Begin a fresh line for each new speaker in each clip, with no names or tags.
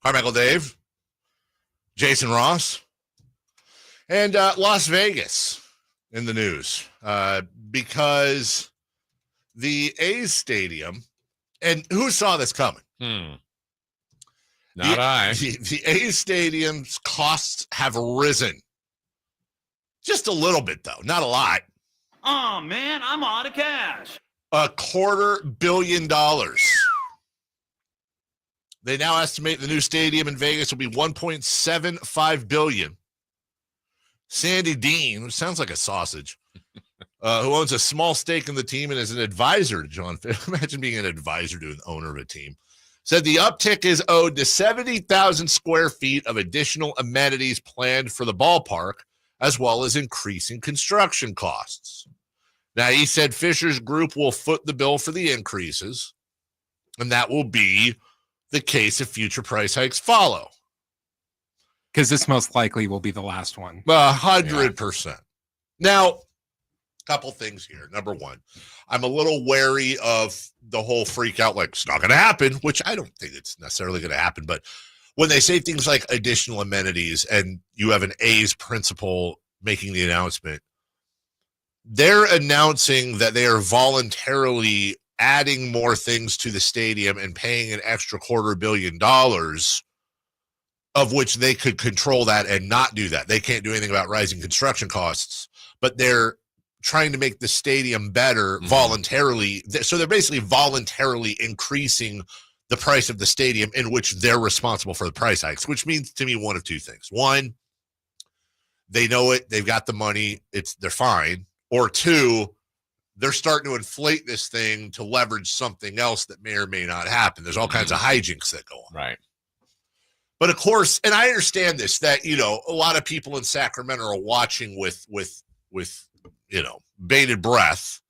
Carmichael Dave, Jason Ross, and Las Vegas in the news because the A's stadium, and who saw this coming?
Not I.
The A's stadium's costs have risen. Just a little bit, though. Not a lot.
Oh, man, I'm out of cash.
$250 million. They now estimate the new stadium in Vegas will be $1.75 billion. Sandy Dean, which sounds like a sausage, who owns a small stake in the team and is an advisor to John Fisher. Imagine being an advisor to an owner of a team. Said the uptick is owed to 70,000 square feet of additional amenities planned for the ballpark, as well as increasing construction costs. Now, he said Fisher's group will foot the bill for the increases, and that will be the case if future price hikes follow.
Because this most likely will be the last one.
100%. Yeah. Now, couple things here. Number one, I'm a little wary of the whole freak out, like it's not going to happen, which I don't think it's necessarily going to happen. But when they say things like additional amenities and you have an A's principal making the announcement, they're announcing that they are voluntarily adding more things to the stadium and paying an extra $250 million, of which they could control that and not do that. They can't do anything about rising construction costs, but they're trying to make the stadium better voluntarily. So they're basically voluntarily increasing the price of the stadium in which they're responsible for the price hikes, which means to me one of two things. One, they know it, they've got the money, they're fine. Or two, they're starting to inflate this thing to leverage something else that may or may not happen. There's all kinds of hijinks that go on.
Right.
But of course, and I understand this, that, a lot of people in Sacramento are watching with bated breath.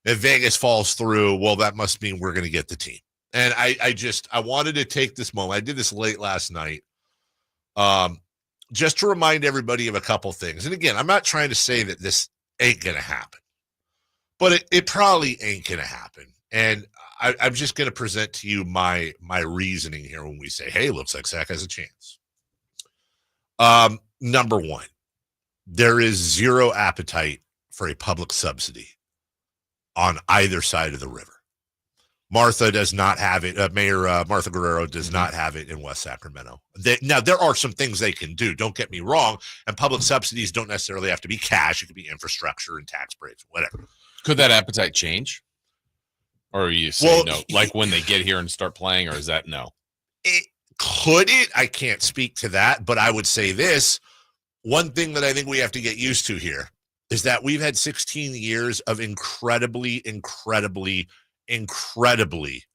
If Vegas falls through, well, that must mean we're going to get the team. And I wanted to take this moment. I did this late last night, just to remind everybody of a couple things. And again, I'm not trying to say that this ain't going to happen, but it probably ain't going to happen. And I'm just going to present to you my reasoning here when we say, hey, looks like Sac has a chance. Number one, there is zero appetite for a public subsidy on either side of the river. Martha does not have it. Mayor Martha Guerrero does not have it in West Sacramento. Now, there are some things they can do. Don't get me wrong. And public subsidies don't necessarily have to be cash. It could be infrastructure and tax breaks, whatever.
Could that appetite change? Or are you saying no? Like when they get here and start playing, or is that no?
Could it? I can't speak to that. But I would say this. One thing that I think we have to get used to here is that we've had 16 years of incredibly,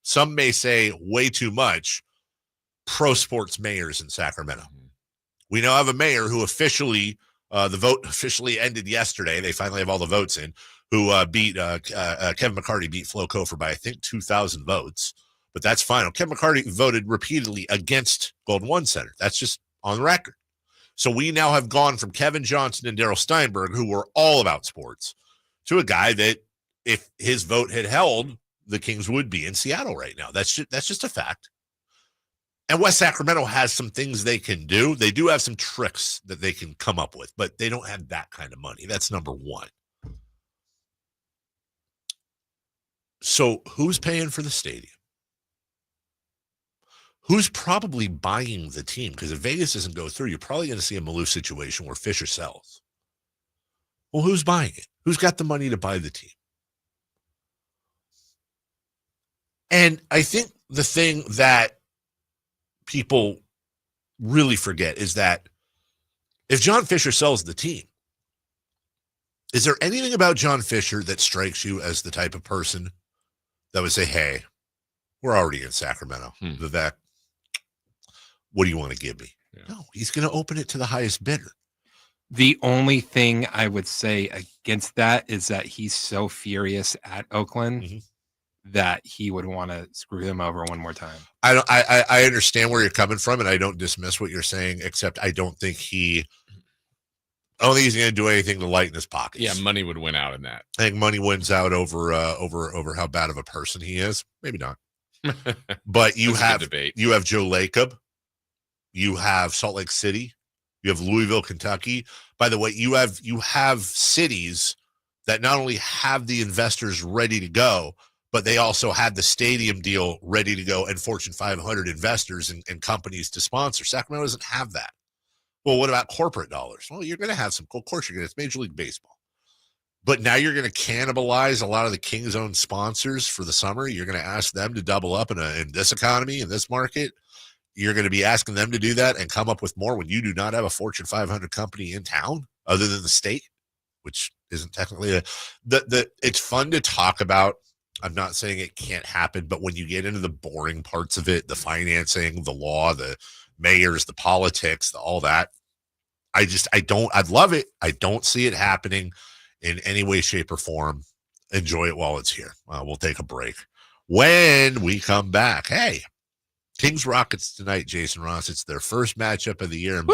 some may say way too much, pro sports mayors in Sacramento. We now have a mayor who officially, the vote officially ended yesterday. They finally have all the votes in, who beat Kevin McCarty beat Flo Kofer by, I think, 2,000 votes. But that's final. Kevin McCarty voted repeatedly against Golden One Center. That's just on the record. So we now have gone from Kevin Johnson and Darryl Steinberg, who were all about sports, to a guy that if his vote had held, the Kings would be in Seattle right now. That's just a fact. And West Sacramento has some things they can do. They do have some tricks that they can come up with, but they don't have that kind of money. That's number one. So who's paying for the stadium? Who's probably buying the team? Because if Vegas doesn't go through, you're probably going to see a Maloof situation where Fisher sells. Well, who's buying it? Who's got the money to buy the team? And I think the thing that people really forget is that if John Fisher sells the team, is there anything about John Fisher that strikes you as the type of person that would say, hey, we're already in Sacramento. Vivek, what do you want to give me? Yeah. No, he's going to open it to the highest bidder.
The only thing I would say against that is that he's so furious at Oakland that he would want to screw them over one more time.
I understand where you're coming from, and I don't dismiss what you're saying, except I don't think he's going to do anything to lighten his pockets.
Yeah, money would win out in that.
I think money wins out over how bad of a person he is. Maybe not. But you have Joe Lacob, You have Salt Lake City. You have Louisville, Kentucky. By the way, you have cities that not only have the investors ready to go, but they also had the stadium deal ready to go and Fortune 500 investors and companies to sponsor. Sacramento doesn't have that. Well, what about corporate dollars? Well, you're going to have some. Of course, you're going to. It's Major League Baseball. But now you're going to cannibalize a lot of the Kings' own sponsors for the summer. You're going to ask them to double up in this economy, in this market. You're going to be asking them to do that and come up with more when you do not have a Fortune 500 company in town other than the state, which isn't technically it's fun to talk about. I'm not saying it can't happen, but when you get into the boring parts of it, the financing, the law, the mayors, the politics, all that, I'd love it. I don't see it happening in any way, shape, or form. Enjoy it while it's here. We'll take a break. When we come back, hey, Kings Rockets tonight, Jason Ross. It's their first matchup of the year. And